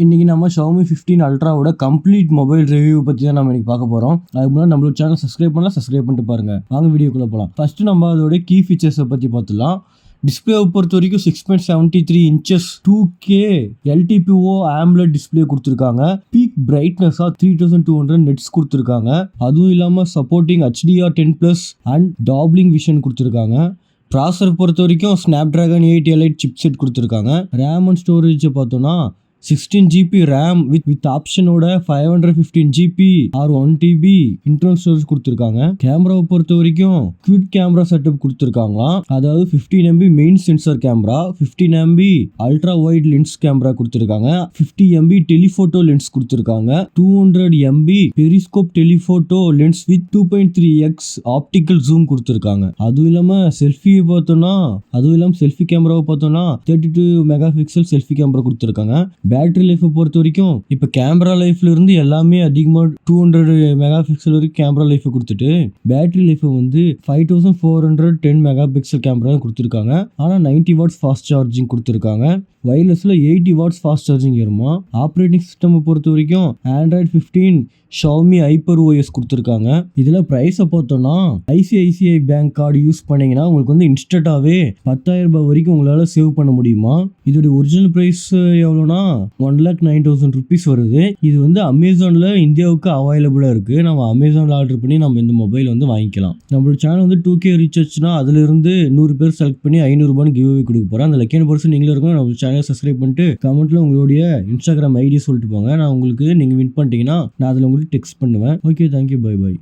இன்னைக்கு நம்ம Xiaomi 15 Ultraவோட complete mobile review பத்தி தான் நம்ம இன்னைக்கு பார்க்க போறோம். அதுக்கு முன்னாடி நம்மளோட சேனல் சப்ஸ்கிரைப் பண்ணிட்டு பாருங்க. வாங்க வீடியோக்குள்ள போலாம். ஃபர்ஸ்ட் நம்ம அதோட கீ ஃபீச்சர்ஸை பத்தி பார்த்துலாம். டிஸ்பிளேவை பொறுத்த வரைக்கும் 6.73 inches 2K LTPO AMOLED display கொடுத்துருக்காங்க. பீக் பிரைட்னஸா 3200 nits கொடுத்துருக்காங்க. அதுவும் இல்லாமல் supporting HDR10+ and toppling vision கொடுத்துருக்காங்க. ப்ராசர் பொறுத்த வரைக்கும் Snapdragon 8 Elite சிப்செட் கொடுத்துருக்காங்க. ரேம் அண்ட் ஸ்டோரேஜை பார்த்தோன்னா 16 GB RAM வித் ஆப்ஷனோட 515 GB or 1 TB internal storage கொடுத்துருக்காங்க. கேமராவை பொறுத்த வரைக்கும் குவிட் கேமரா செட்டப் கொடுத்துருக்காங்களாம். அதாவது 15 MB main sensor camera, 15 MB ultra wide lens camera கொடுத்துருக்காங்க, 50 MB டெலிஃபோட்டோ லென்ஸ் கொடுத்துருக்காங்க, 200 MB periscope telephoto lens with 2.3x optical zoom கொடுத்துருக்காங்க. அதுவும் இல்லாம செல்ஃபி கேமராவை பார்த்தோம்னா 32 மெகாபிக்சல் செல்ஃபி கேமரா கொடுத்துருக்காங்க. பேட்டரி லைஃபை பொறுத்த வரைக்கும் இப்போ கேமரா லைஃப்ல இருந்து எல்லாமே அதிகமாக 200 மெகா பிக்சல் வரைக்கும் கேமரா லைஃபை கொடுத்துட்டு பேட்டரி லைஃபை வந்து 5410 மெகா பிக்சல் கேமரா கொடுத்துருக்காங்க. ஆனால் 90 வாட்ஸ் ஃபாஸ்ட் சார்ஜிங் கொடுத்துருக்காங்க. வயர்லெஸ்ல 80 வாட்ஸ் ஃபாஸ்ட் சார்ஜிங் வருமா. ஆப்ரேட்டிங் சிஸ்டம் பொறுத்த வரைக்கும் Android 15 Xiaomi HyperOS கொடுத்துருக்காங்க. இதில் ப்ரைஸை பார்த்தோன்னா ICICI பேங்க் கார்டு யூஸ் பண்ணீங்கன்னா உங்களுக்கு வந்து இன்ஸ்டன்ட்டாகவே 10,000 ரூபாய் வரைக்கும் உங்களால் சேவ் பண்ண முடியுமா. இதோட ஒரிஜினல் ப்ரைஸ் எவ்வளோனா 1,09,000 rupees வருது. இது வந்து அமேசானில் இந்தியாவுக்கு அவைலபிளாக இருக்குது. நம்ம அமேசானில் ஆர்டர் பண்ணி நம்ம இந்த மொபைல் வந்து வாங்கிக்கலாம். நம்மளோட சேனல் வந்து 2K ரீச் ஆச்சுன்னா அதிலிருந்து 100 பேர் செலக்ட் பண்ணி 500 ரூபான்னு கிவ் அவே கொடுக்க போகிறேன். அந்த லக்கியான பர்சன் நீங்களும் இருக்கும். நம்ம சேனல் சப்ஸ்கிரைப் பண்ணிட்டு கமெண்ட்ல உங்களுடைய Instagram ஐடி சொல்லிட்டு போங்க. நான் உங்களுக்கு நீங்கள் வின் பண்ணிட்டீங்கன்னா நான் அதில் உங்களுக்கு டெக்ஸ்ட் பண்ணுவேன். Okay, thank you, by.